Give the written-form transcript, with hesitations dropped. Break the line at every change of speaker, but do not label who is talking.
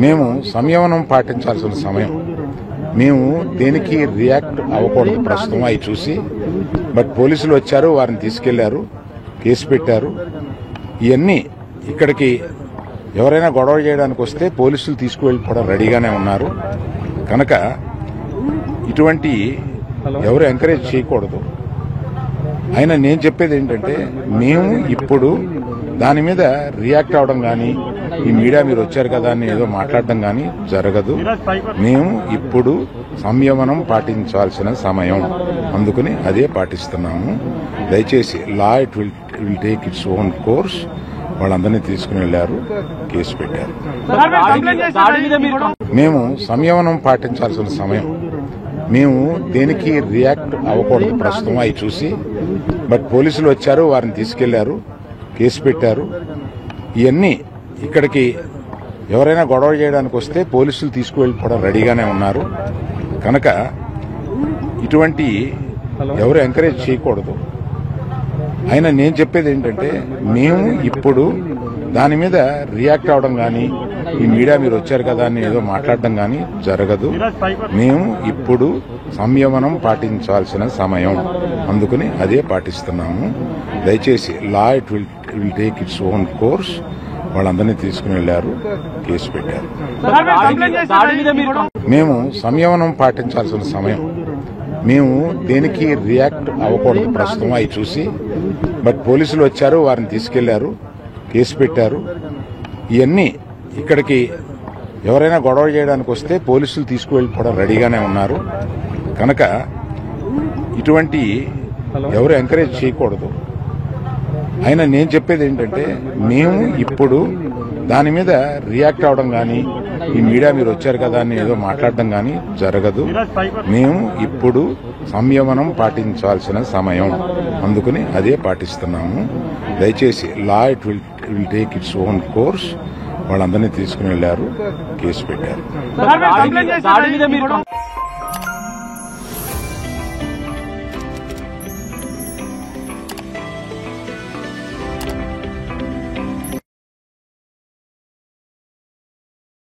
మేము సంయమనం పాటించాల్సిన సమయం. మేము దేనికి రియాక్ట్ అవ్వకూడదు ప్రస్తుతం అవి చూసి. బట్ పోలీసులు వచ్చారు, వారిని తీసుకెళ్లారు, కేసు పెట్టారు. ఇవన్నీ ఇక్కడికి ఎవరైనా గొడవ చేయడానికి వస్తే పోలీసులు తీసుకువెళ్ళిపోవడం రెడీగానే ఉన్నారు. కనుక ఇటువంటి ఎవరు ఎంకరేజ్ చేయకూడదు. అయినా నేను చెప్పేది ఏంటంటే, మేము ఇప్పుడు దాని మీద రియాక్ట్ అవడం కానీ, ఈ మీడియా మీరు వచ్చారు కదా అని ఏదో మాట్లాడడం కానీ జరగదు. మేము ఇప్పుడు సంయమనం పాటించాల్సిన సమయం, అందుకని అదే పాటిస్తున్నాము. దయచేసి law it will take its own course. వాళ్ళందరినీ తీసుకుని వెళ్లారు, కేసు పెట్టారు. మేము సంయమనం పాటించాల్సిన సమయం. మేము దేనికి రియాక్ట్ అవ్వకూడదు ప్రస్తుతం అవి చూసి. బట్ పోలీసులు వచ్చారు, వారిని తీసుకెళ్లారు, కేసు పెట్టారు. ఇవన్నీ ఇక్కడికి ఎవరైనా గొడవ చేయడానికి వస్తే పోలీసులు తీసుకువెళ్ళిపోవడం రెడీగానే ఉన్నారు. కనుక ఇటువంటి ఎవరు ఎంకరేజ్ చేయకూడదు. అయినా నేను చెప్పేది ఏంటంటే, మేము ఇప్పుడు దాని మీద రియాక్ట్ అవడం కానీ, ఈ మీడియా మీరు వచ్చారు కదా అని ఏదో మాట్లాడడం కానీ జరగదు. మేము ఇప్పుడు సంయమనం పాటించాల్సిన సమయం, అందుకని అదే పాటిస్తున్నాము. దయచేసి law it will take its own course. వాళ్ళందరినీ తీసుకుని వెళ్లారు, కేసు పెట్టారు. మేము సంయమనం పాటించాల్సిన సమయం. మేము దేనికి రియాక్ట్ అవ్వకూడదు ప్రస్తుతం అవి చూసి. బట్ పోలీసులు వచ్చారు, వారిని తీసుకెళ్లారు, కేసు పెట్టారు. ఇవన్నీ ఇక్కడికి ఎవరైనా గొడవ చేయడానికి వస్తే పోలీసులు తీసుకువెళ్ళిపోవడం రెడీగానే ఉన్నారు. కనుక ఇటువంటి ఎవరు ఎంకరేజ్ చేయకూడదు. అయినా నేను చెప్పేది ఏంటంటే, మేము ఇప్పుడు దాని మీద రియాక్ట్ అవడం కానీ, ఈ మీడియా మీరు వచ్చారు కదా అని ఏదో మాట్లాడడం కానీ జరగదు. మేము ఇప్పుడు సంయమనం పాటించాల్సిన సమయం, అందుకని అదే పాటిస్తున్నాము. దయచేసి law it will take its own course. వాళ్ళందరినీ తీసుకుని వెళ్లారు, కేసు పెట్టారు.